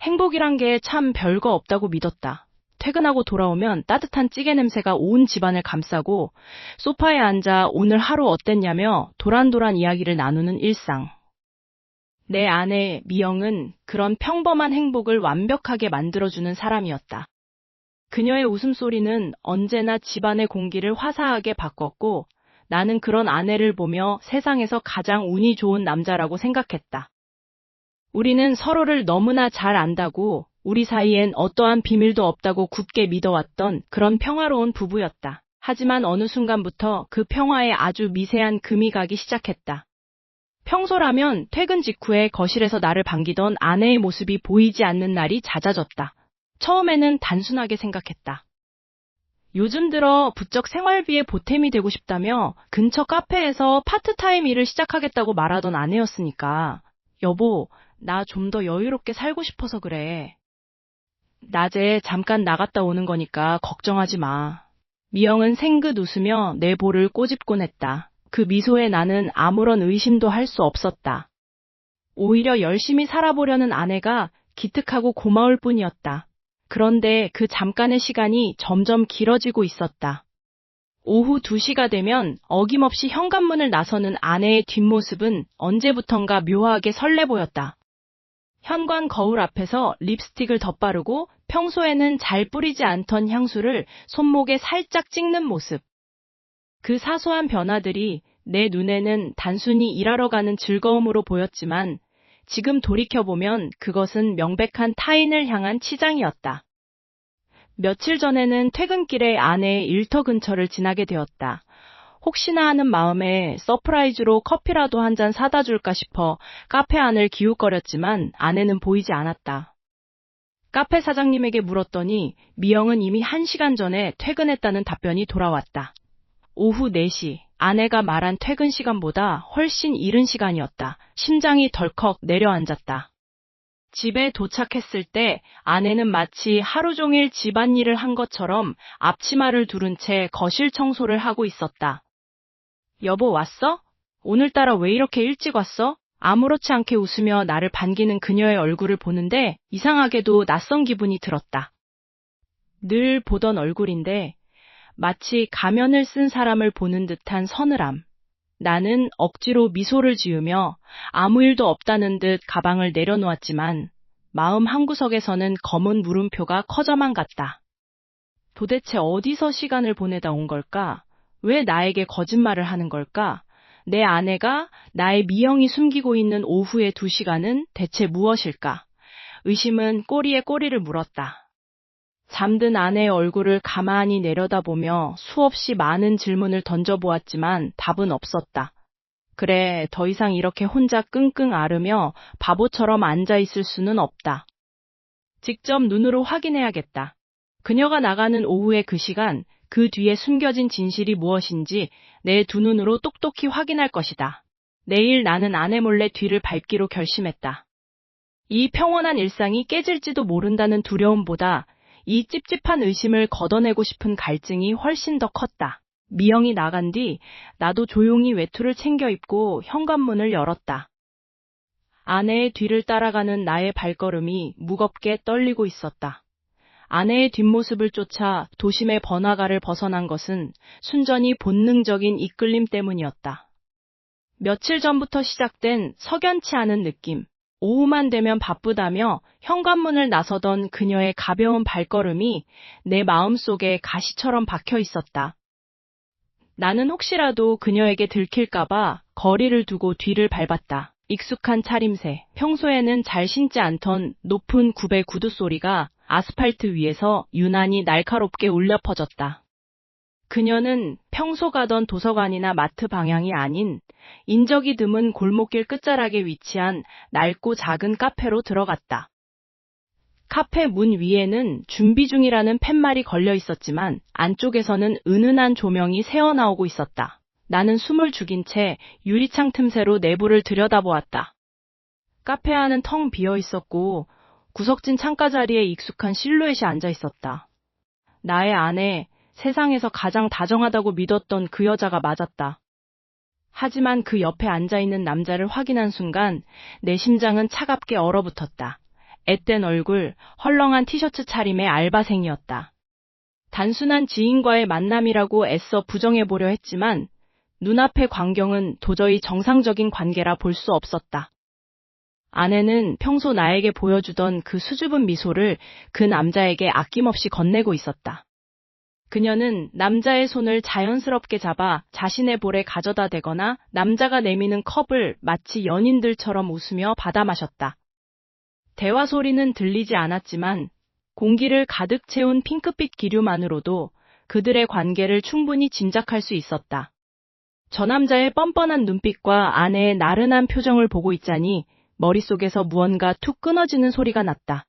행복이란 게 참 별거 없다고 믿었다. 퇴근하고 돌아오면 따뜻한 찌개 냄새가 온 집안을 감싸고 소파에 앉아 오늘 하루 어땠냐며 도란도란 이야기를 나누는 일상. 내 아내 미영은 그런 평범한 행복을 완벽하게 만들어주는 사람이었다. 그녀의 웃음소리는 언제나 집안의 공기를 화사하게 바꿨고 나는 그런 아내를 보며 세상에서 가장 운이 좋은 남자라고 생각했다. 우리는 서로를 너무나 잘 안다고 우리 사이엔 어떠한 비밀도 없다고 굳게 믿어왔던 그런 평화로운 부부였다. 하지만 어느 순간부터 그 평화에 아주 미세한 금이 가기 시작했다. 평소라면 퇴근 직후에 거실에서 나를 반기던 아내의 모습이 보이지 않는 날이 잦아졌다. 처음에는 단순하게 생각했다. 요즘 들어 부쩍 생활비에 보탬이 되고 싶다며 근처 카페에서 파트타임 일을 시작하겠다고 말하던 아내였으니까 여보, 나 좀 더 여유롭게 살고 싶어서 그래. 낮에 잠깐 나갔다 오는 거니까 걱정하지 마. 미영은 생긋 웃으며 내 볼을 꼬집곤 했다. 그 미소에 나는 아무런 의심도 할 수 없었다. 오히려 열심히 살아보려는 아내가 기특하고 고마울 뿐이었다. 그런데 그 잠깐의 시간이 점점 길어지고 있었다. 오후 2시가 되면 어김없이 현관문을 나서는 아내의 뒷모습은 언제부턴가 묘하게 설레 보였다. 현관 거울 앞에서 립스틱을 덧바르고 평소에는 잘 뿌리지 않던 향수를 손목에 살짝 찍는 모습. 그 사소한 변화들이 내 눈에는 단순히 일하러 가는 즐거움으로 보였지만 지금 돌이켜보면 그것은 명백한 타인을 향한 치장이었다. 며칠 전에는 퇴근길에 아내의 일터 근처를 지나게 되었다. 혹시나 하는 마음에 서프라이즈로 커피라도 한 잔 사다 줄까 싶어 카페 안을 기웃거렸지만 아내는 보이지 않았다. 카페 사장님에게 물었더니 미영은 이미 1시간 전에 퇴근했다는 답변이 돌아왔다. 오후 4시, 아내가 말한 퇴근 시간보다 훨씬 이른 시간이었다. 심장이 덜컥 내려앉았다. 집에 도착했을 때 아내는 마치 하루 종일 집안일을 한 것처럼 앞치마를 두른 채 거실 청소를 하고 있었다. 여보, 왔어? 오늘따라 왜 이렇게 일찍 왔어? 아무렇지 않게 웃으며 나를 반기는 그녀의 얼굴을 보는데 이상하게도 낯선 기분이 들었다. 늘 보던 얼굴인데 마치 가면을 쓴 사람을 보는 듯한 서늘함. 나는 억지로 미소를 지으며 아무 일도 없다는 듯 가방을 내려놓았지만 마음 한구석에서는 검은 물음표가 커져만 갔다. 도대체 어디서 시간을 보내다 온 걸까? 왜 나에게 거짓말을 하는 걸까? 내 아내가 나의 미영이 숨기고 있는 오후의 2시간은 대체 무엇일까? 의심은 꼬리에 꼬리를 물었다. 잠든 아내의 얼굴을 가만히 내려다보며 수없이 많은 질문을 던져보았지만 답은 없었다. 그래, 더 이상 이렇게 혼자 끙끙 앓으며 바보처럼 앉아있을 수는 없다. 직접 눈으로 확인해야겠다. 그녀가 나가는 오후의 그 시간, 그 뒤에 숨겨진 진실이 무엇인지 내 두 눈으로 똑똑히 확인할 것이다. 내일 나는 아내 몰래 뒤를 밟기로 결심했다. 이 평온한 일상이 깨질지도 모른다는 두려움보다 이 찝찝한 의심을 걷어내고 싶은 갈증이 훨씬 더 컸다. 미영이 나간 뒤 나도 조용히 외투를 챙겨 입고 현관문을 열었다. 아내의 뒤를 따라가는 나의 발걸음이 무겁게 떨리고 있었다. 아내의 뒷모습을 쫓아 도심의 번화가를 벗어난 것은 순전히 본능적인 이끌림 때문이었다. 며칠 전부터 시작된 석연치 않은 느낌. 오후만 되면 바쁘다며 현관문을 나서던 그녀의 가벼운 발걸음이 내 마음속에 가시처럼 박혀 있었다. 나는 혹시라도 그녀에게 들킬까봐 거리를 두고 뒤를 밟았다. 익숙한 차림새, 평소에는 잘 신지 않던 높은 굽의 구두 소리가 아스팔트 위에서 유난히 날카롭게 울려 퍼졌다. 그녀는 평소 가던 도서관이나 마트 방향이 아닌 인적이 드문 골목길 끝자락에 위치한 낡고 작은 카페로 들어갔다. 카페 문 위에는 준비 중이라는 팻말이 걸려 있었지만 안쪽에서는 은은한 조명이 새어나오고 있었다. 나는 숨을 죽인 채 유리창 틈새로 내부를 들여다보았다. 카페 안은 텅 비어 있었고 구석진 창가 자리에 익숙한 실루엣이 앉아 있었다. 나의 아내, 세상에서 가장 다정하다고 믿었던 그 여자가 맞았다. 하지만 그 옆에 앉아있는 남자를 확인한 순간 내 심장은 차갑게 얼어붙었다. 앳된 얼굴, 헐렁한 티셔츠 차림의 알바생이었다. 단순한 지인과의 만남이라고 애써 부정해보려 했지만 눈앞의 광경은 도저히 정상적인 관계라 볼 수 없었다. 아내는 평소 나에게 보여주던 그 수줍은 미소를 그 남자에게 아낌없이 건네고 있었다. 그녀는 남자의 손을 자연스럽게 잡아 자신의 볼에 가져다 대거나 남자가 내미는 컵을 마치 연인들처럼 웃으며 받아 마셨다. 대화 소리는 들리지 않았지만 공기를 가득 채운 핑크빛 기류만으로도 그들의 관계를 충분히 짐작할 수 있었다. 저 남자의 뻔뻔한 눈빛과 아내의 나른한 표정을 보고 있자니 머릿속에서 무언가 툭 끊어지는 소리가 났다.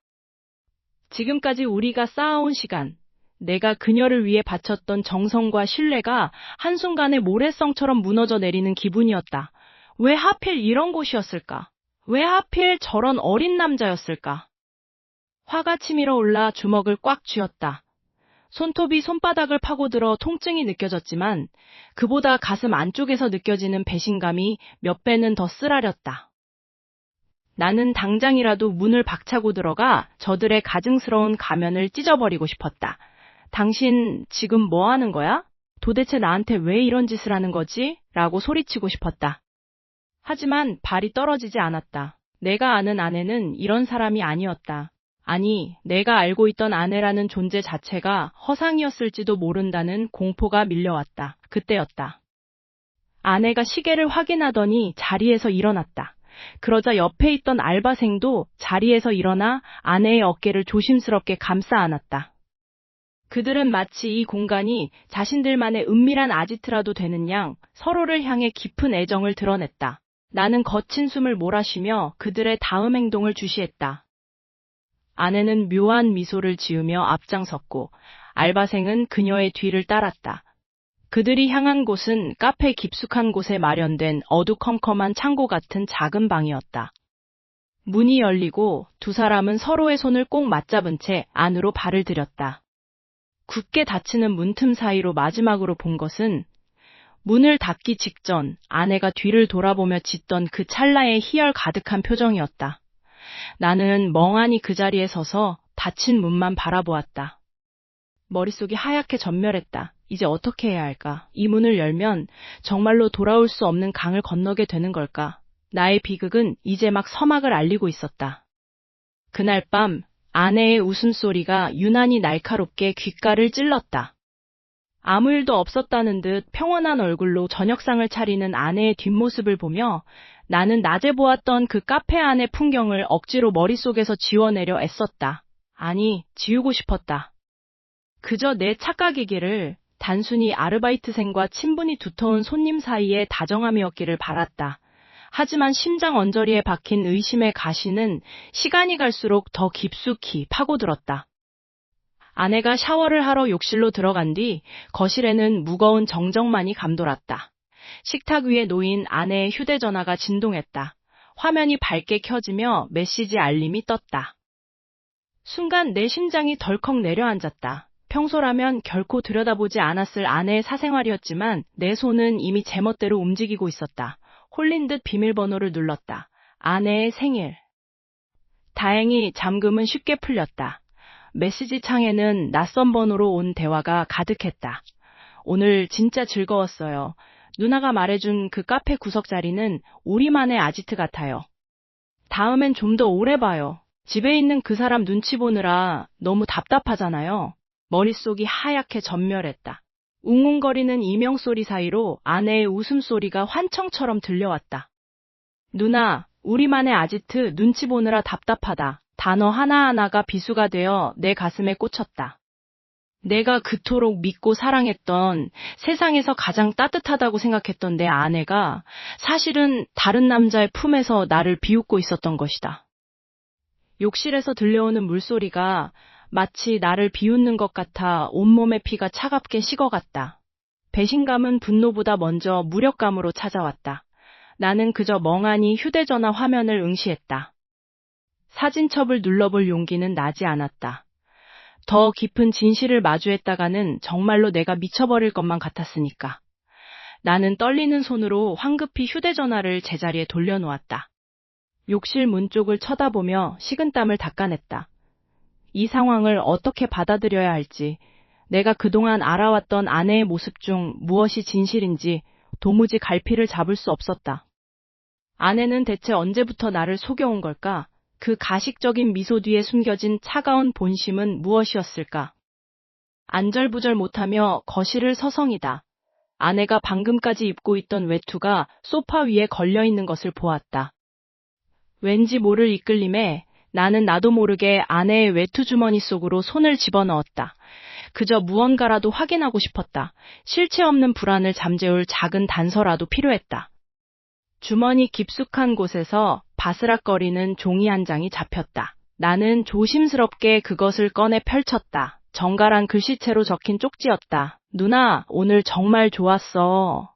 지금까지 우리가 쌓아온 시간, 내가 그녀를 위해 바쳤던 정성과 신뢰가 한순간에 모래성처럼 무너져 내리는 기분이었다. 왜 하필 이런 곳이었을까? 왜 하필 저런 어린 남자였을까? 화가 치밀어 올라 주먹을 꽉 쥐었다. 손톱이 손바닥을 파고들어 통증이 느껴졌지만 그보다 가슴 안쪽에서 느껴지는 배신감이 몇 배는 더 쓰라렸다. 나는 당장이라도 문을 박차고 들어가 저들의 가증스러운 가면을 찢어버리고 싶었다. 당신 지금 뭐 하는 거야? 도대체 나한테 왜 이런 짓을 하는 거지? 라고 소리치고 싶었다. 하지만 발이 떨어지지 않았다. 내가 아는 아내는 이런 사람이 아니었다. 아니, 내가 알고 있던 아내라는 존재 자체가 허상이었을지도 모른다는 공포가 밀려왔다. 그때였다. 아내가 시계를 확인하더니 자리에서 일어났다. 그러자 옆에 있던 알바생도 자리에서 일어나 아내의 어깨를 조심스럽게 감싸 안았다. 그들은 마치 이 공간이 자신들만의 은밀한 아지트라도 되는 양 서로를 향해 깊은 애정을 드러냈다. 나는 거친 숨을 몰아쉬며 그들의 다음 행동을 주시했다. 아내는 묘한 미소를 지으며 앞장섰고 알바생은 그녀의 뒤를 따랐다. 그들이 향한 곳은 카페 깊숙한 곳에 마련된 어두컴컴한 창고 같은 작은 방이었다. 문이 열리고 두 사람은 서로의 손을 꼭 맞잡은 채 안으로 발을 들였다. 굳게 닫히는 문틈 사이로 마지막으로 본 것은 문을 닫기 직전 아내가 뒤를 돌아보며 짓던 그 찰나의 희열 가득한 표정이었다. 나는 멍하니 그 자리에 서서 닫힌 문만 바라보았다. 머릿속이 하얗게 전멸했다. 이제 어떻게 해야 할까? 이 문을 열면 정말로 돌아올 수 없는 강을 건너게 되는 걸까? 나의 비극은 이제 막 서막을 알리고 있었다. 그날 밤 아내의 웃음소리가 유난히 날카롭게 귓가를 찔렀다. 아무 일도 없었다는 듯 평온한 얼굴로 저녁상을 차리는 아내의 뒷모습을 보며 나는 낮에 보았던 그 카페 안의 풍경을 억지로 머릿속에서 지워내려 애썼다. 아니, 지우고 싶었다. 그저 내 착각이기를, 단순히 아르바이트생과 친분이 두터운 손님 사이의 다정함이었기를 바랐다. 하지만 심장 언저리에 박힌 의심의 가시는 시간이 갈수록 더 깊숙이 파고들었다. 아내가 샤워를 하러 욕실로 들어간 뒤 거실에는 무거운 정적만이 감돌았다. 식탁 위에 놓인 아내의 휴대전화가 진동했다. 화면이 밝게 켜지며 메시지 알림이 떴다. 순간 내 심장이 덜컥 내려앉았다. 평소라면 결코 들여다보지 않았을 아내의 사생활이었지만 내 손은 이미 제멋대로 움직이고 있었다. 홀린 듯 비밀번호를 눌렀다. 아내의 생일. 다행히 잠금은 쉽게 풀렸다. 메시지 창에는 낯선 번호로 온 대화가 가득했다. 오늘 진짜 즐거웠어요. 누나가 말해준 그 카페 구석 자리는 우리만의 아지트 같아요. 다음엔 좀 더 오래 봐요. 집에 있는 그 사람 눈치 보느라 너무 답답하잖아요. 머릿속이 하얗게 전멸했다. 웅웅거리는 이명소리 사이로 아내의 웃음소리가 환청처럼 들려왔다. 누나, 우리만의 아지트 눈치 보느라 답답하다. 단어 하나하나가 비수가 되어 내 가슴에 꽂혔다. 내가 그토록 믿고 사랑했던, 세상에서 가장 따뜻하다고 생각했던 내 아내가 사실은 다른 남자의 품에서 나를 비웃고 있었던 것이다. 욕실에서 들려오는 물소리가 마치 나를 비웃는 것 같아 온몸의 피가 차갑게 식어갔다. 배신감은 분노보다 먼저 무력감으로 찾아왔다. 나는 그저 멍하니 휴대전화 화면을 응시했다. 사진첩을 눌러볼 용기는 나지 않았다. 더 깊은 진실을 마주했다가는 정말로 내가 미쳐버릴 것만 같았으니까. 나는 떨리는 손으로 황급히 휴대전화를 제자리에 돌려놓았다. 욕실 문 쪽을 쳐다보며 식은땀을 닦아냈다. 이 상황을 어떻게 받아들여야 할지, 내가 그동안 알아왔던 아내의 모습 중 무엇이 진실인지 도무지 갈피를 잡을 수 없었다. 아내는 대체 언제부터 나를 속여온 걸까? 그 가식적인 미소 뒤에 숨겨진 차가운 본심은 무엇이었을까? 안절부절 못하며 거실을 서성이다. 아내가 방금까지 입고 있던 외투가 소파 위에 걸려있는 것을 보았다. 왠지 모를 이끌림에 나는 나도 모르게 아내의 외투 주머니 속으로 손을 집어넣었다. 그저 무언가라도 확인하고 싶었다. 실체 없는 불안을 잠재울 작은 단서라도 필요했다. 주머니 깊숙한 곳에서 바스락거리는 종이 한 장이 잡혔다. 나는 조심스럽게 그것을 꺼내 펼쳤다. 정갈한 글씨체로 적힌 쪽지였다. 누나, 오늘 정말 좋았어.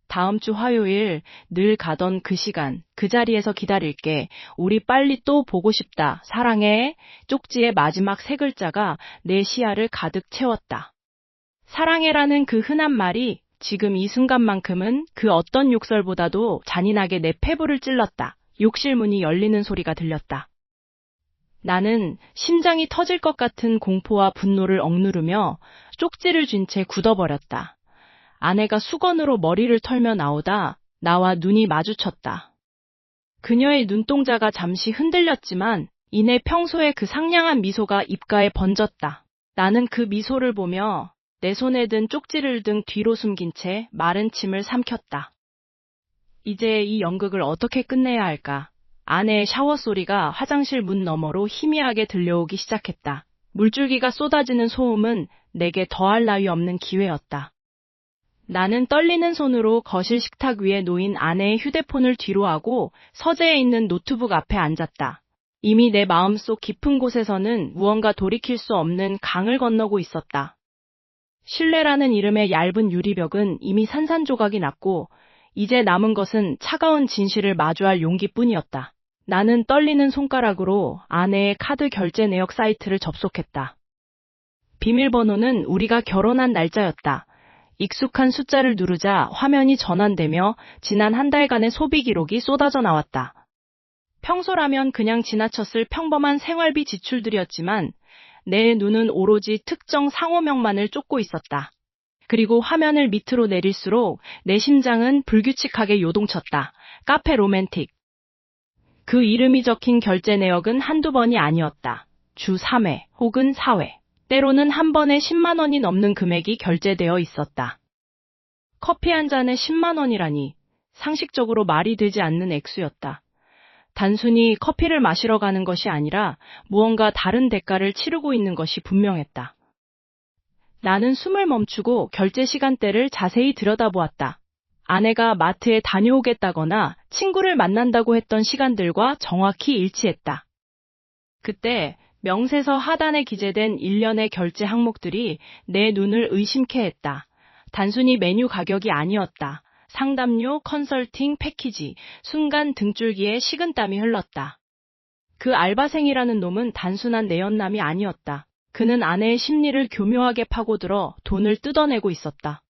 다음 주 화요일 늘 가던 그 시간, 그 자리에서 기다릴게. 우리 빨리 또 보고 싶다. 사랑해. 쪽지의 마지막 세 글자가 내 시야를 가득 채웠다. 사랑해라는 그 흔한 말이 지금 이 순간만큼은 그 어떤 욕설보다도 잔인하게 내 폐부를 찔렀다. 욕실 문이 열리는 소리가 들렸다. 나는 심장이 터질 것 같은 공포와 분노를 억누르며 쪽지를 쥔 채 굳어버렸다. 아내가 수건으로 머리를 털며 나오다 나와 눈이 마주쳤다. 그녀의 눈동자가 잠시 흔들렸지만 이내 평소의 그 상냥한 미소가 입가에 번졌다. 나는 그 미소를 보며 내 손에 든 쪽지를 등 뒤로 숨긴 채 마른 침을 삼켰다. 이제 이 연극을 어떻게 끝내야 할까? 아내의 샤워 소리가 화장실 문 너머로 희미하게 들려오기 시작했다. 물줄기가 쏟아지는 소음은 내게 더할 나위 없는 기회였다. 나는 떨리는 손으로 거실 식탁 위에 놓인 아내의 휴대폰을 뒤로하고 서재에 있는 노트북 앞에 앉았다. 이미 내 마음속 깊은 곳에서는 무언가 돌이킬 수 없는 강을 건너고 있었다. 신뢰라는 이름의 얇은 유리벽은 이미 산산조각이 났고 이제 남은 것은 차가운 진실을 마주할 용기뿐이었다. 나는 떨리는 손가락으로 아내의 카드 결제 내역 사이트를 접속했다. 비밀번호는 우리가 결혼한 날짜였다. 익숙한 숫자를 누르자 화면이 전환되며 지난 한 달간의 소비 기록이 쏟아져 나왔다. 평소라면 그냥 지나쳤을 평범한 생활비 지출들이었지만 내 눈은 오로지 특정 상호명만을 쫓고 있었다. 그리고 화면을 밑으로 내릴수록 내 심장은 불규칙하게 요동쳤다. 카페 로맨틱. 그 이름이 적힌 결제 내역은 한두 번이 아니었다. 주 3회 혹은 4회. 때로는 한 번에 10만 원이 넘는 금액이 결제되어 있었다. 커피 한 잔에 10만 원이라니 상식적으로 말이 되지 않는 액수였다. 단순히 커피를 마시러 가는 것이 아니라 무언가 다른 대가를 치르고 있는 것이 분명했다. 나는 숨을 멈추고 결제 시간대를 자세히 들여다보았다. 아내가 마트에 다녀오겠다거나 친구를 만난다고 했던 시간들과 정확히 일치했다. 그때 명세서 하단에 기재된 일련의 결제 항목들이 내 눈을 의심케 했다. 단순히 메뉴 가격이 아니었다. 상담료, 컨설팅, 패키지, 순간 등줄기에 식은땀이 흘렀다. 그 알바생이라는 놈은 단순한 내연남이 아니었다. 그는 아내의 심리를 교묘하게 파고들어 돈을 뜯어내고 있었다.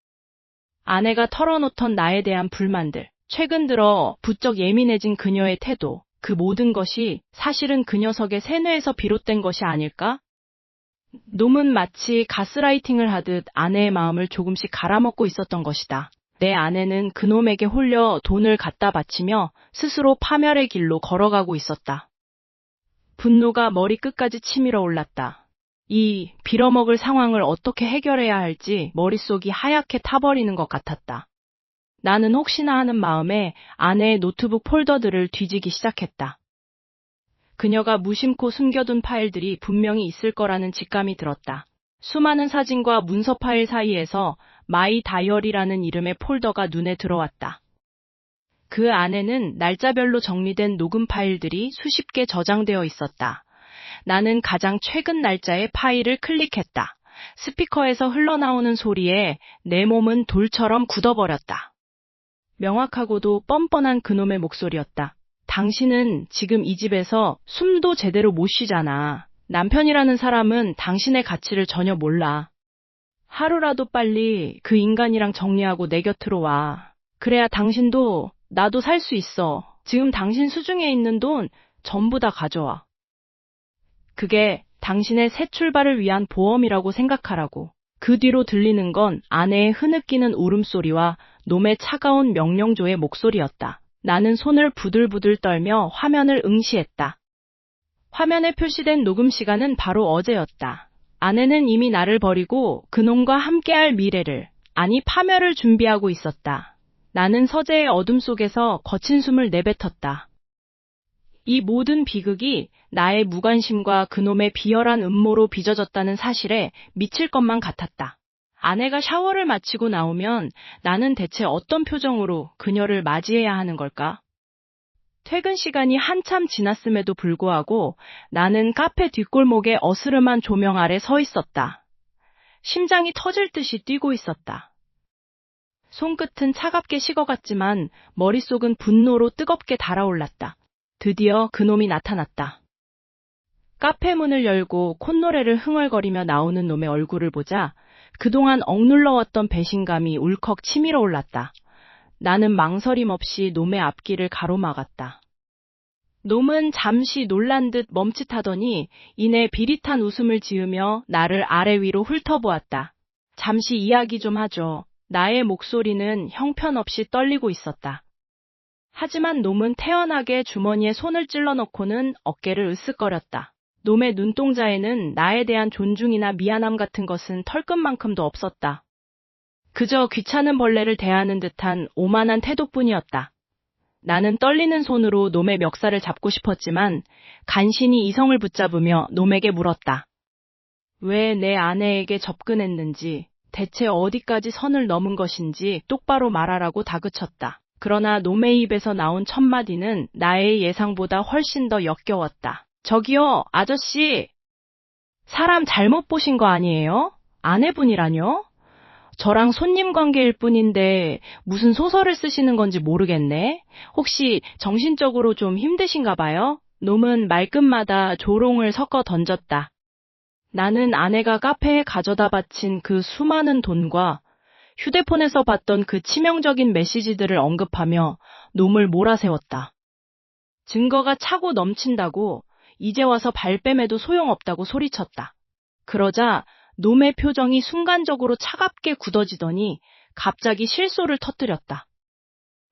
아내가 털어놓던 나에 대한 불만들, 최근 들어 부쩍 예민해진 그녀의 태도, 그 모든 것이 사실은 그 녀석의 세뇌에서 비롯된 것이 아닐까? 놈은 마치 가스라이팅을 하듯 아내의 마음을 조금씩 갈아먹고 있었던 것이다. 내 아내는 그놈에게 홀려 돈을 갖다 바치며 스스로 파멸의 길로 걸어가고 있었다. 분노가 머리끝까지 치밀어 올랐다. 이 빌어먹을 상황을 어떻게 해결해야 할지 머릿속이 하얗게 타버리는 것 같았다. 나는 혹시나 하는 마음에 아내의 노트북 폴더들을 뒤지기 시작했다. 그녀가 무심코 숨겨둔 파일들이 분명히 있을 거라는 직감이 들었다. 수많은 사진과 문서 파일 사이에서 마이 다이어리라는 이름의 폴더가 눈에 들어왔다. 그 안에는 날짜별로 정리된 녹음 파일들이 수십 개 저장되어 있었다. 나는 가장 최근 날짜의 파일을 클릭했다. 스피커에서 흘러나오는 소리에 내 몸은 돌처럼 굳어버렸다. 명확하고도 뻔뻔한 그놈의 목소리였다. 당신은 지금 이 집에서 숨도 제대로 못 쉬잖아. 남편이라는 사람은 당신의 가치를 전혀 몰라. 하루라도 빨리 그 인간이랑 정리하고 내 곁으로 와. 그래야 당신도 나도 살 수 있어. 지금 당신 수중에 있는 돈 전부 다 가져와. 그게 당신의 새 출발을 위한 보험이라고 생각하라고. 그 뒤로 들리는 건 아내의 흐느끼는 울음소리와 놈의 차가운 명령조의 목소리였다. 나는 손을 부들부들 떨며 화면을 응시했다. 화면에 표시된 녹음 시간은 바로 어제였다. 아내는 이미 나를 버리고 그놈과 함께할 미래를, 아니 파멸을 준비하고 있었다. 나는 서재의 어둠 속에서 거친 숨을 내뱉었다. 이 모든 비극이 나의 무관심과 그놈의 비열한 음모로 빚어졌다는 사실에 미칠 것만 같았다. 아내가 샤워를 마치고 나오면 나는 대체 어떤 표정으로 그녀를 맞이해야 하는 걸까? 퇴근 시간이 한참 지났음에도 불구하고 나는 카페 뒷골목의 어스름한 조명 아래 서 있었다. 심장이 터질 듯이 뛰고 있었다. 손끝은 차갑게 식어갔지만 머릿속은 분노로 뜨겁게 달아올랐다. 드디어 그놈이 나타났다. 카페 문을 열고 콧노래를 흥얼거리며 나오는 놈의 얼굴을 보자 그동안 억눌러왔던 배신감이 울컥 치밀어 올랐다. 나는 망설임 없이 놈의 앞길을 가로막았다. 놈은 잠시 놀란 듯 멈칫하더니 이내 비릿한 웃음을 지으며 나를 아래 위로 훑어보았다. 잠시 이야기 좀 하죠. 나의 목소리는 형편없이 떨리고 있었다. 하지만 놈은 태연하게 주머니에 손을 찔러넣고는 어깨를 으쓱거렸다. 놈의 눈동자에는 나에 대한 존중이나 미안함 같은 것은 털끝만큼도 없었다. 그저 귀찮은 벌레를 대하는 듯한 오만한 태도뿐이었다. 나는 떨리는 손으로 놈의 멱살을 잡고 싶었지만 간신히 이성을 붙잡으며 놈에게 물었다. 왜 내 아내에게 접근했는지, 대체 어디까지 선을 넘은 것인지 똑바로 말하라고 다그쳤다. 그러나 놈의 입에서 나온 첫마디는 나의 예상보다 훨씬 더 역겨웠다. 저기요, 아저씨. 사람 잘못 보신 거 아니에요? 아내분이라뇨? 저랑 손님 관계일 뿐인데 무슨 소설을 쓰시는 건지 모르겠네. 혹시 정신적으로 좀 힘드신가 봐요? 놈은 말끝마다 조롱을 섞어 던졌다. 나는 아내가 카페에 가져다 바친 그 수많은 돈과 휴대폰에서 봤던 그 치명적인 메시지들을 언급하며 놈을 몰아세웠다. 증거가 차고 넘친다고, 이제 와서 발뺌해도 소용없다고 소리쳤다. 그러자 놈의 표정이 순간적으로 차갑게 굳어지더니 갑자기 실소를 터뜨렸다.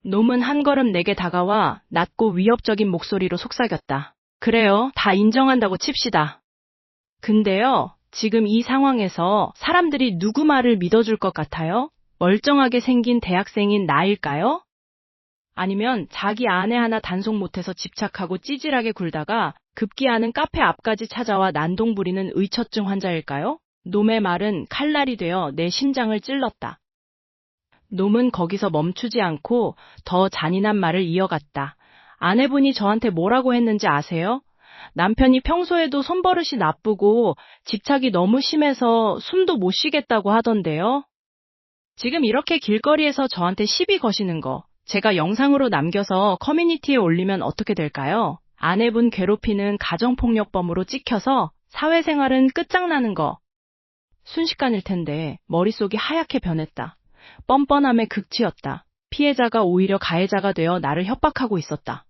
놈은 한 걸음 내게 다가와 낮고 위협적인 목소리로 속삭였다. 그래요, 다 인정한다고 칩시다. 근데요, 지금 이 상황에서 사람들이 누구 말을 믿어줄 것 같아요? 멀쩡하게 생긴 대학생인 나일까요? 아니면 자기 아내 하나 단속 못해서 집착하고 찌질하게 굴다가 급기야는 카페 앞까지 찾아와 난동 부리는 의처증 환자일까요? 놈의 말은 칼날이 되어 내 심장을 찔렀다. 놈은 거기서 멈추지 않고 더 잔인한 말을 이어갔다. 아내분이 저한테 뭐라고 했는지 아세요? 남편이 평소에도 손버릇이 나쁘고 집착이 너무 심해서 숨도 못 쉬겠다고 하던데요. 지금 이렇게 길거리에서 저한테 시비 거시는 거 제가 영상으로 남겨서 커뮤니티에 올리면 어떻게 될까요? 아내분 괴롭히는 가정폭력범으로 찍혀서 사회생활은 끝장나는 거. 순식간일 텐데 머릿속이 하얗게 변했다. 뻔뻔함의 극치였다. 피해자가 오히려 가해자가 되어 나를 협박하고 있었다.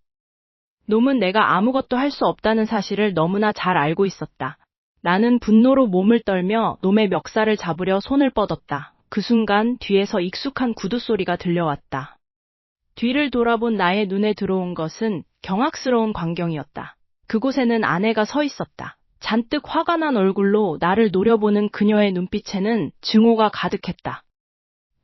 놈은 내가 아무것도 할 수 없다는 사실을 너무나 잘 알고 있었다. 나는 분노로 몸을 떨며 놈의 멱살을 잡으려 손을 뻗었다. 그 순간 뒤에서 익숙한 구두 소리가 들려왔다. 뒤를 돌아본 나의 눈에 들어온 것은 경악스러운 광경이었다. 그곳에는 아내가 서 있었다. 잔뜩 화가 난 얼굴로 나를 노려보는 그녀의 눈빛에는 증오가 가득했다.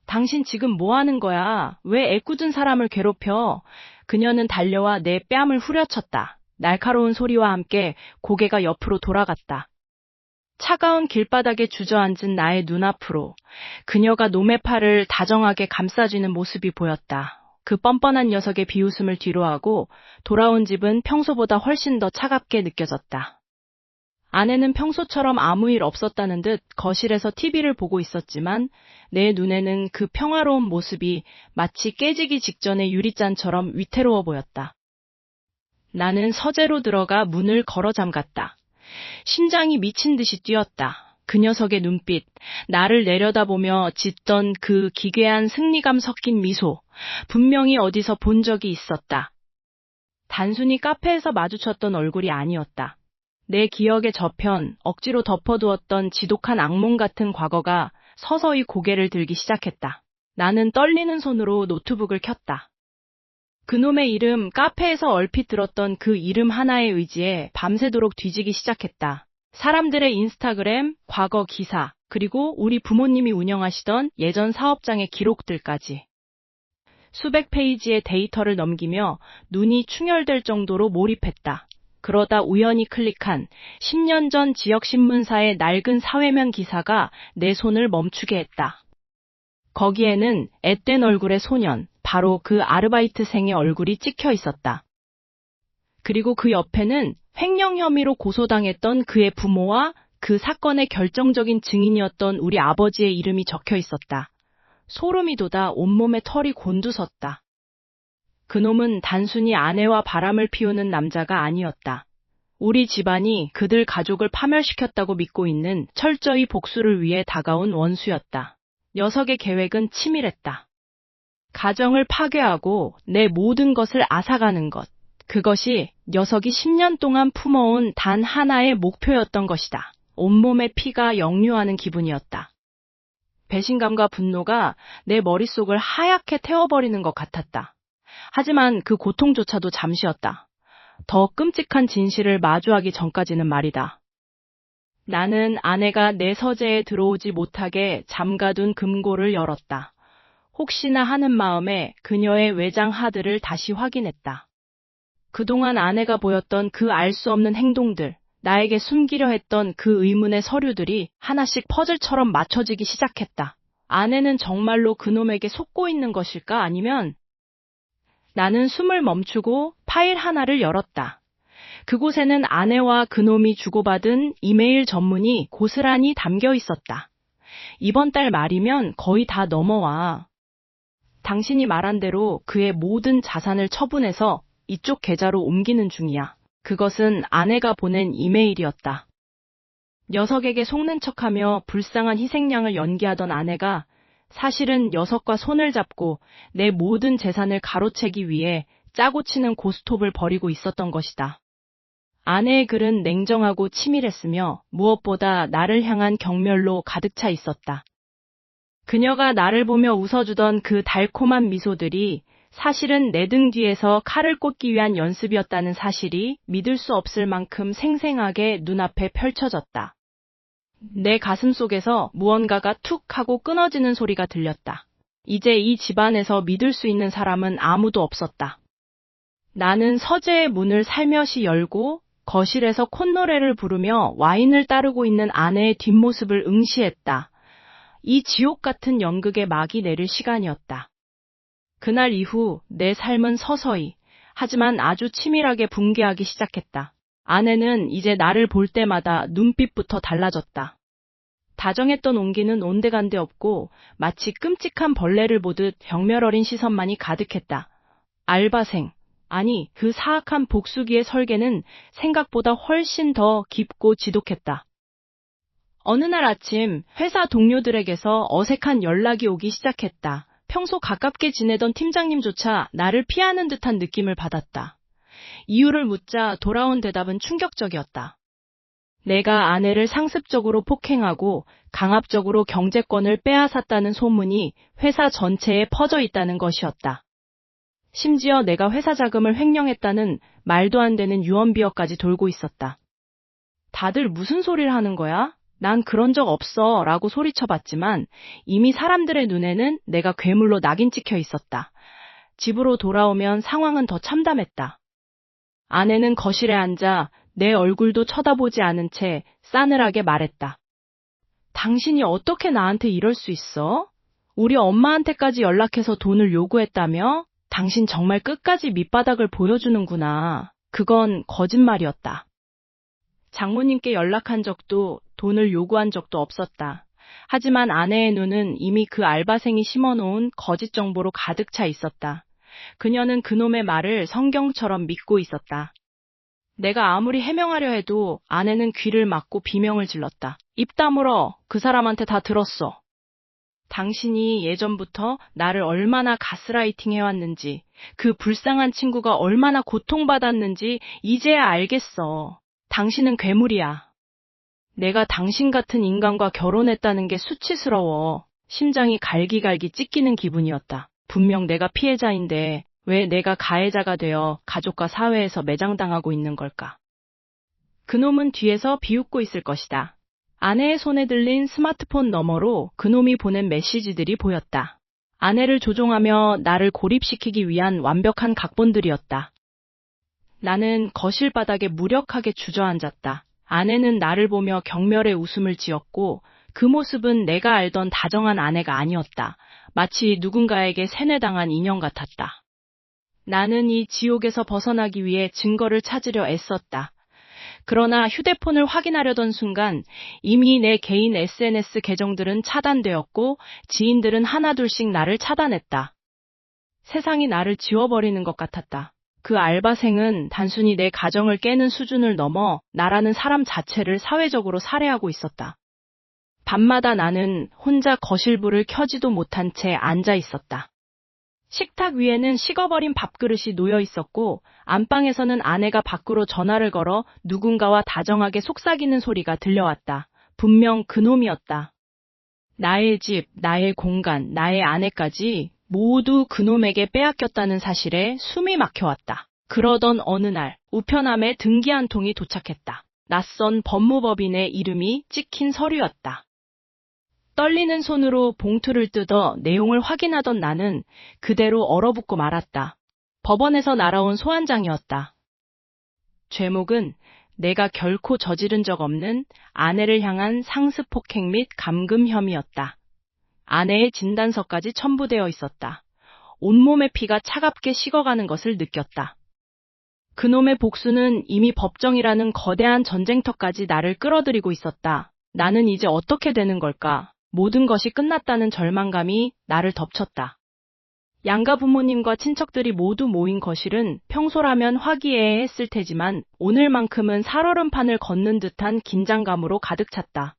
당신 지금 뭐 하는 거야? 왜 애꿎은 사람을 괴롭혀? 그녀는 달려와 내 뺨을 후려쳤다. 날카로운 소리와 함께 고개가 옆으로 돌아갔다. 차가운 길바닥에 주저앉은 나의 눈앞으로 그녀가 놈의 팔을 다정하게 감싸쥐는 모습이 보였다. 그 뻔뻔한 녀석의 비웃음을 뒤로하고 돌아온 집은 평소보다 훨씬 더 차갑게 느껴졌다. 아내는 평소처럼 아무 일 없었다는 듯 거실에서 TV를 보고 있었지만 내 눈에는 그 평화로운 모습이 마치 깨지기 직전의 유리잔처럼 위태로워 보였다. 나는 서재로 들어가 문을 걸어 잠갔다. 심장이 미친 듯이 뛰었다. 그 녀석의 눈빛, 나를 내려다보며 짓던 그 기괴한 승리감 섞인 미소, 분명히 어디서 본 적이 있었다. 단순히 카페에서 마주쳤던 얼굴이 아니었다. 내 기억의 저편, 억지로 덮어두었던 지독한 악몽 같은 과거가 서서히 고개를 들기 시작했다. 나는 떨리는 손으로 노트북을 켰다. 그놈의 이름, 카페에서 얼핏 들었던 그 이름 하나에 의지해 밤새도록 뒤지기 시작했다. 사람들의 인스타그램, 과거 기사, 그리고 우리 부모님이 운영하시던 예전 사업장의 기록들까지. 수백 페이지의 데이터를 넘기며 눈이 충혈될 정도로 몰입했다. 그러다 우연히 클릭한 10년 전 지역신문사의 낡은 사회면 기사가 내 손을 멈추게 했다. 거기에는 앳된 얼굴의 소년, 바로 그 아르바이트생의 얼굴이 찍혀 있었다. 그리고 그 옆에는 횡령 혐의로 고소당했던 그의 부모와 그 사건의 결정적인 증인이었던 우리 아버지의 이름이 적혀 있었다. 소름이 돋아 온몸에 털이 곤두섰다. 그놈은 단순히 아내와 바람을 피우는 남자가 아니었다. 우리 집안이 그들 가족을 파멸시켰다고 믿고 있는 철저히 복수를 위해 다가온 원수였다. 녀석의 계획은 치밀했다. 가정을 파괴하고 내 모든 것을 앗아가는 것. 그것이 녀석이 10년 동안 품어온 단 하나의 목표였던 것이다. 온몸에 피가 역류하는 기분이었다. 배신감과 분노가 내 머릿속을 하얗게 태워버리는 것 같았다. 하지만 그 고통조차도 잠시였다. 더 끔찍한 진실을 마주하기 전까지는 말이다. 나는 아내가 내 서재에 들어오지 못하게 잠가둔 금고를 열었다. 혹시나 하는 마음에 그녀의 외장 하드를 다시 확인했다. 그동안 아내가 보였던 그 알 수 없는 행동들, 나에게 숨기려 했던 그 의문의 서류들이 하나씩 퍼즐처럼 맞춰지기 시작했다. 아내는 정말로 그놈에게 속고 있는 것일까? 아니면... 나는 숨을 멈추고 파일 하나를 열었다. 그곳에는 아내와 그놈이 주고받은 이메일 전문이 고스란히 담겨 있었다. 이번 달 말이면 거의 다 넘어와. 당신이 말한 대로 그의 모든 자산을 처분해서 이쪽 계좌로 옮기는 중이야. 그것은 아내가 보낸 이메일이었다. 녀석에게 속는 척하며 불쌍한 희생양을 연기하던 아내가 사실은 녀석과 손을 잡고 내 모든 재산을 가로채기 위해 짜고 치는 고스톱을 벌이고 있었던 것이다. 아내의 글은 냉정하고 치밀했으며 무엇보다 나를 향한 경멸로 가득 차 있었다. 그녀가 나를 보며 웃어주던 그 달콤한 미소들이 사실은 내 등 뒤에서 칼을 꽂기 위한 연습이었다는 사실이 믿을 수 없을 만큼 생생하게 눈앞에 펼쳐졌다. 내 가슴 속에서 무언가가 툭 하고 끊어지는 소리가 들렸다. 이제 이 집안에서 믿을 수 있는 사람은 아무도 없었다. 나는 서재의 문을 살며시 열고 거실에서 콧노래를 부르며 와인을 따르고 있는 아내의 뒷모습을 응시했다. 이 지옥 같은 연극의 막이 내릴 시간이었다. 그날 이후 내 삶은 서서히, 하지만 아주 치밀하게 붕괴하기 시작했다. 아내는 이제 나를 볼 때마다 눈빛부터 달라졌다. 다정했던 온기는 온데간데 없고 마치 끔찍한 벌레를 보듯 경멸 어린 시선만이 가득했다. 알바생, 아니 그 사악한 복수기의 설계는 생각보다 훨씬 더 깊고 지독했다. 어느 날 아침 회사 동료들에게서 어색한 연락이 오기 시작했다. 평소 가깝게 지내던 팀장님조차 나를 피하는 듯한 느낌을 받았다. 이유를 묻자 돌아온 대답은 충격적이었다. 내가 아내를 상습적으로 폭행하고 강압적으로 경제권을 빼앗았다는 소문이 회사 전체에 퍼져 있다는 것이었다. 심지어 내가 회사 자금을 횡령했다는 말도 안 되는 유언비어까지 돌고 있었다. 다들 무슨 소리를 하는 거야? 난 그런 적 없어 라고 소리쳐봤지만 이미 사람들의 눈에는 내가 괴물로 낙인 찍혀 있었다. 집으로 돌아오면 상황은 더 참담했다. 아내는 거실에 앉아 내 얼굴도 쳐다보지 않은 채 싸늘하게 말했다. 당신이 어떻게 나한테 이럴 수 있어? 우리 엄마한테까지 연락해서 돈을 요구했다며? 당신 정말 끝까지 밑바닥을 보여주는구나. 그건 거짓말이었다. 장모님께 연락한 적도 돈을 요구한 적도 없었다. 하지만 아내의 눈은 이미 그 알바생이 심어놓은 거짓 정보로 가득 차 있었다. 그녀는 그놈의 말을 성경처럼 믿고 있었다. 내가 아무리 해명하려 해도 아내는 귀를 막고 비명을 질렀다. 입 다물어. 그 사람한테 다 들었어. 당신이 예전부터 나를 얼마나 가스라이팅 해왔는지, 그 불쌍한 친구가 얼마나 고통받았는지 이제야 알겠어. 당신은 괴물이야. 내가 당신 같은 인간과 결혼했다는 게 수치스러워. 심장이 갈기갈기 찢기는 기분이었다. 분명 내가 피해자인데 왜 내가 가해자가 되어 가족과 사회에서 매장당하고 있는 걸까? 그놈은 뒤에서 비웃고 있을 것이다. 아내의 손에 들린 스마트폰 너머로 그놈이 보낸 메시지들이 보였다. 아내를 조종하며 나를 고립시키기 위한 완벽한 각본들이었다. 나는 거실 바닥에 무력하게 주저앉았다. 아내는 나를 보며 경멸의 웃음을 지었고 그 모습은 내가 알던 다정한 아내가 아니었다. 마치 누군가에게 세뇌당한 인형 같았다. 나는 이 지옥에서 벗어나기 위해 증거를 찾으려 애썼다. 그러나 휴대폰을 확인하려던 순간 이미 내 개인 SNS 계정들은 차단되었고 지인들은 하나둘씩 나를 차단했다. 세상이 나를 지워버리는 것 같았다. 그 알바생은 단순히 내 가정을 깨는 수준을 넘어 나라는 사람 자체를 사회적으로 살해하고 있었다. 밤마다 나는 혼자 거실불을 켜지도 못한 채 앉아 있었다. 식탁 위에는 식어버린 밥그릇이 놓여 있었고 안방에서는 아내가 밖으로 전화를 걸어 누군가와 다정하게 속삭이는 소리가 들려왔다. 분명 그놈이었다. 나의 집, 나의 공간, 나의 아내까지 모두 그놈에게 빼앗겼다는 사실에 숨이 막혀왔다. 그러던 어느 날 우편함에 등기 한 통이 도착했다. 낯선 법무법인의 이름이 찍힌 서류였다. 떨리는 손으로 봉투를 뜯어 내용을 확인하던 나는 그대로 얼어붙고 말았다. 법원에서 날아온 소환장이었다. 제목은 내가 결코 저지른 적 없는 아내를 향한 상습폭행 및 감금 혐의였다. 아내의 진단서까지 첨부되어 있었다. 온몸의 피가 차갑게 식어가는 것을 느꼈다. 그놈의 복수는 이미 법정이라는 거대한 전쟁터까지 나를 끌어들이고 있었다. 나는 이제 어떻게 되는 걸까? 모든 것이 끝났다는 절망감이 나를 덮쳤다. 양가 부모님과 친척들이 모두 모인 거실은 평소라면 화기애애했을 테지만 오늘만큼은 살얼음판을 걷는 듯한 긴장감으로 가득 찼다.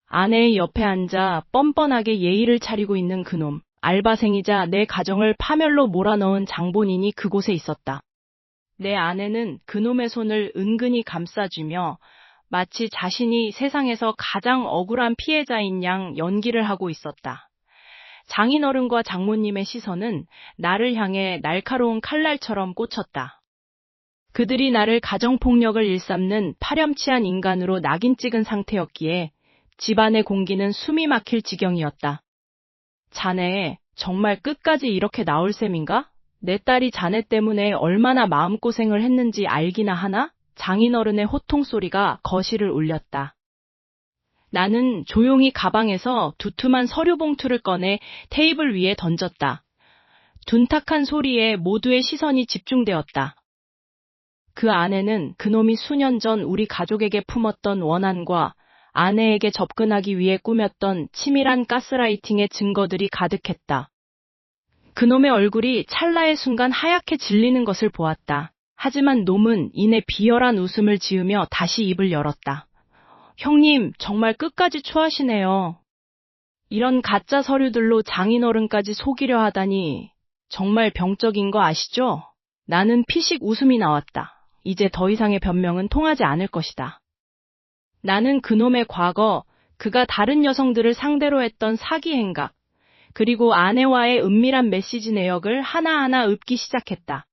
아내의 옆에 앉아 뻔뻔하게 예의를 차리고 있는 그놈, 알바생이자 내 가정을 파멸로 몰아넣은 장본인이 그곳에 있었다. 내 아내는 그놈의 손을 은근히 감싸주며 마치 자신이 세상에서 가장 억울한 피해자인 양 연기를 하고 있었다. 장인어른과 장모님의 시선은 나를 향해 날카로운 칼날처럼 꽂혔다. 그들이 나를 가정폭력을 일삼는 파렴치한 인간으로 낙인 찍은 상태였기에 집안의 공기는 숨이 막힐 지경이었다. 자네, 정말 끝까지 이렇게 나올 셈인가? 내 딸이 자네 때문에 얼마나 마음고생을 했는지 알기나 하나? 장인어른의 호통소리가 거실을 울렸다. 나는 조용히 가방에서 두툼한 서류 봉투를 꺼내 테이블 위에 던졌다. 둔탁한 소리에 모두의 시선이 집중되었다. 그 안에는 그놈이 수년 전 우리 가족에게 품었던 원한과 아내에게 접근하기 위해 꾸몄던 치밀한 가스라이팅의 증거들이 가득했다. 그놈의 얼굴이 찰나의 순간 하얗게 질리는 것을 보았다. 하지만 놈은 이내 비열한 웃음을 지으며 다시 입을 열었다. 형님, 정말 끝까지 추하시네요. 이런 가짜 서류들로 장인어른까지 속이려 하다니 정말 병적인 거 아시죠? 나는 피식 웃음이 나왔다. 이제 더 이상의 변명은 통하지 않을 것이다. 나는 그놈의 과거, 그가 다른 여성들을 상대로 했던 사기 행각, 그리고 아내와의 은밀한 메시지 내역을 하나하나 읊기 시작했다.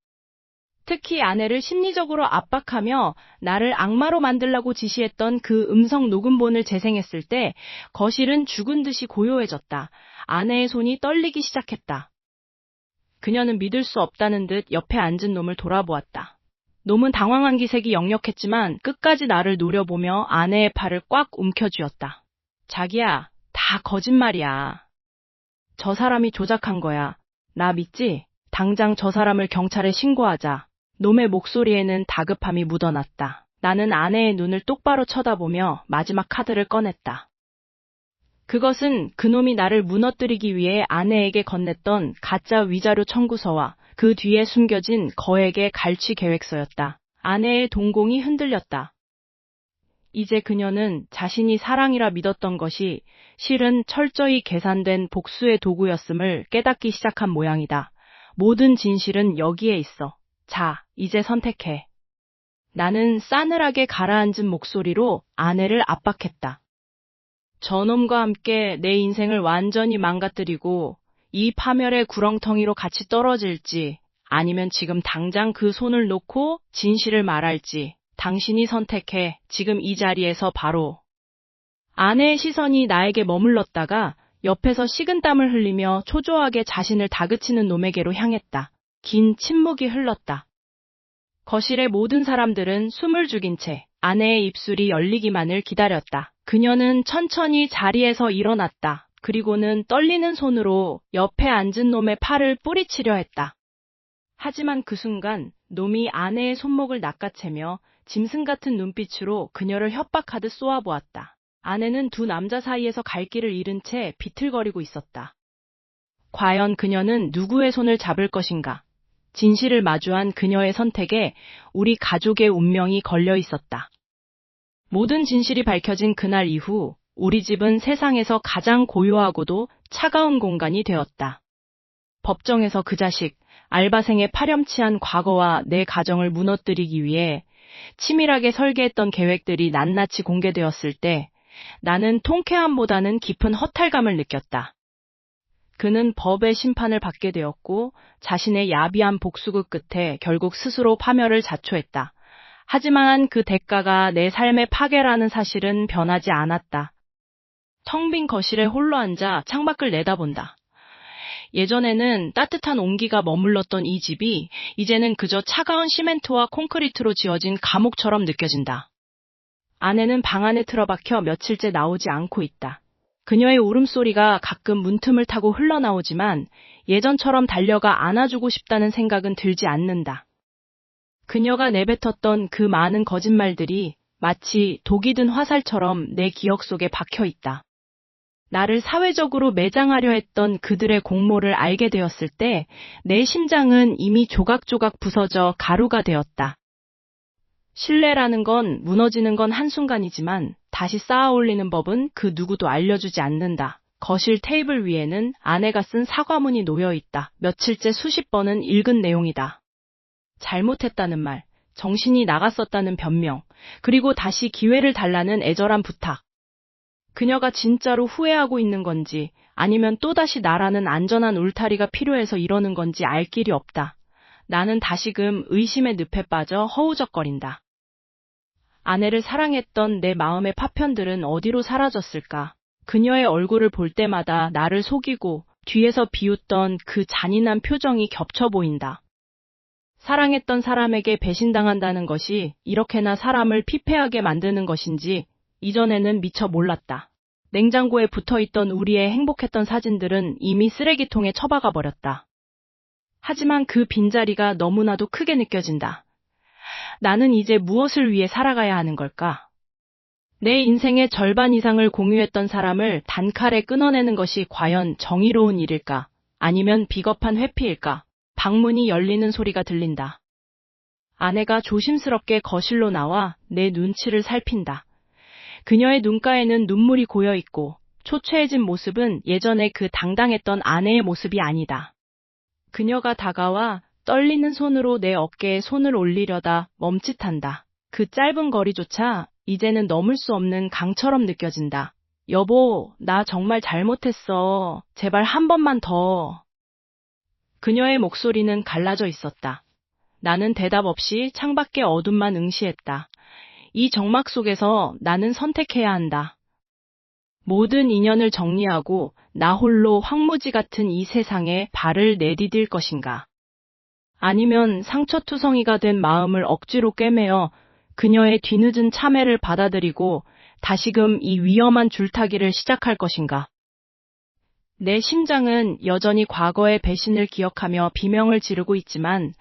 특히 아내를 심리적으로 압박하며 나를 악마로 만들라고 지시했던 그 음성 녹음본을 재생했을 때 거실은 죽은 듯이 고요해졌다. 아내의 손이 떨리기 시작했다. 그녀는 믿을 수 없다는 듯 옆에 앉은 놈을 돌아보았다. 놈은 당황한 기색이 역력했지만 끝까지 나를 노려보며 아내의 팔을 꽉 움켜쥐었다. 자기야, 다 거짓말이야. 저 사람이 조작한 거야. 나 믿지? 당장 저 사람을 경찰에 신고하자. 놈의 목소리에는 다급함이 묻어났다. 나는 아내의 눈을 똑바로 쳐다보며 마지막 카드를 꺼냈다. 그것은 그놈이 나를 무너뜨리기 위해 아내에게 건넸던 가짜 위자료 청구서와 그 뒤에 숨겨진 거액의 갈취 계획서였다. 아내의 동공이 흔들렸다. 이제 그녀는 자신이 사랑이라 믿었던 것이 실은 철저히 계산된 복수의 도구였음을 깨닫기 시작한 모양이다. 모든 진실은 여기에 있어. 자, 이제 선택해. 나는 싸늘하게 가라앉은 목소리로 아내를 압박했다. 저놈과 함께 내 인생을 완전히 망가뜨리고 이 파멸의 구렁텅이로 같이 떨어질지, 아니면 지금 당장 그 손을 놓고 진실을 말할지 당신이 선택해. 지금 이 자리에서 바로. 아내의 시선이 나에게 머물렀다가 옆에서 식은땀을 흘리며 초조하게 자신을 다그치는 놈에게로 향했다. 긴 침묵이 흘렀다. 거실의 모든 사람들은 숨을 죽인 채 아내의 입술이 열리기만을 기다렸다. 그녀는 천천히 자리에서 일어났다. 그리고는 떨리는 손으로 옆에 앉은 놈의 팔을 뿌리치려 했다. 하지만 그 순간 놈이 아내의 손목을 낚아채며 짐승 같은 눈빛으로 그녀를 협박하듯 쏘아보았다. 아내는 두 남자 사이에서 갈 길을 잃은 채 비틀거리고 있었다. 과연 그녀는 누구의 손을 잡을 것인가? 진실을 마주한 그녀의 선택에 우리 가족의 운명이 걸려 있었다. 모든 진실이 밝혀진 그날 이후 우리 집은 세상에서 가장 고요하고도 차가운 공간이 되었다. 법정에서 그 자식, 알바생의 파렴치한 과거와 내 가정을 무너뜨리기 위해 치밀하게 설계했던 계획들이 낱낱이 공개되었을 때 나는 통쾌함보다는 깊은 허탈감을 느꼈다. 그는 법의 심판을 받게 되었고 자신의 야비한 복수극 끝에 결국 스스로 파멸을 자초했다. 하지만 그 대가가 내 삶의 파괴라는 사실은 변하지 않았다. 텅 빈 거실에 홀로 앉아 창밖을 내다본다. 예전에는 따뜻한 온기가 머물렀던 이 집이 이제는 그저 차가운 시멘트와 콘크리트로 지어진 감옥처럼 느껴진다. 아내는 방 안에 틀어박혀 며칠째 나오지 않고 있다. 그녀의 울음소리가 가끔 문틈을 타고 흘러나오지만 예전처럼 달려가 안아주고 싶다는 생각은 들지 않는다. 그녀가 내뱉었던 그 많은 거짓말들이 마치 독이 든 화살처럼 내 기억 속에 박혀 있다. 나를 사회적으로 매장하려 했던 그들의 공모를 알게 되었을 때 내 심장은 이미 조각조각 부서져 가루가 되었다. 신뢰라는 건 무너지는 건 한순간이지만 다시 쌓아 올리는 법은 그 누구도 알려주지 않는다. 거실 테이블 위에는 아내가 쓴 사과문이 놓여 있다. 며칠째 수십 번은 읽은 내용이다. 잘못했다는 말, 정신이 나갔었다는 변명, 그리고 다시 기회를 달라는 애절한 부탁. 그녀가 진짜로 후회하고 있는 건지 아니면 또다시 나라는 안전한 울타리가 필요해서 이러는 건지 알 길이 없다. 나는 다시금 의심의 늪에 빠져 허우적거린다. 아내를 사랑했던 내 마음의 파편들은 어디로 사라졌을까? 그녀의 얼굴을 볼 때마다 나를 속이고 뒤에서 비웃던 그 잔인한 표정이 겹쳐 보인다. 사랑했던 사람에게 배신당한다는 것이 이렇게나 사람을 피폐하게 만드는 것인지 이전에는 미처 몰랐다. 냉장고에 붙어있던 우리의 행복했던 사진들은 이미 쓰레기통에 처박아 버렸다. 하지만 그 빈자리가 너무나도 크게 느껴진다. 나는 이제 무엇을 위해 살아가야 하는 걸까? 내 인생의 절반 이상을 공유했던 사람을 단칼에 끊어내는 것이 과연 정의로운 일일까? 아니면 비겁한 회피일까? 방문이 열리는 소리가 들린다. 아내가 조심스럽게 거실로 나와 내 눈치를 살핀다. 그녀의 눈가에는 눈물이 고여있고 초췌해진 모습은 예전에 그 당당했던 아내의 모습이 아니다. 그녀가 다가와 떨리는 손으로 내 어깨에 손을 올리려다 멈칫한다. 그 짧은 거리조차 이제는 넘을 수 없는 강처럼 느껴진다. 여보, 나 정말 잘못했어. 제발 한 번만 더. 그녀의 목소리는 갈라져 있었다. 나는 대답 없이 창밖의 어둠만 응시했다. 이 정막 속에서 나는 선택해야 한다. 모든 인연을 정리하고 나 홀로 황무지 같은 이 세상에 발을 내디딜 것인가. 아니면 상처투성이가 된 마음을 억지로 꿰매어 그녀의 뒤늦은 참회를 받아들이고 다시금 이 위험한 줄타기를 시작할 것인가. 내 심장은 여전히 과거의 배신을 기억하며 비명을 지르고 있지만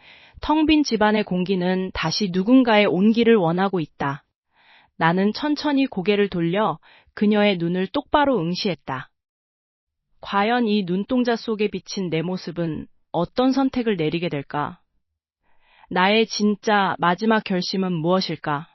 텅 빈 집안의 공기는 다시 누군가의 온기를 원하고 있다. 나는 천천히 고개를 돌려 그녀의 눈을 똑바로 응시했다. 과연 이 눈동자 속에 비친 내 모습은 어떤 선택을 내리게 될까? 나의 진짜 마지막 결심은 무엇일까?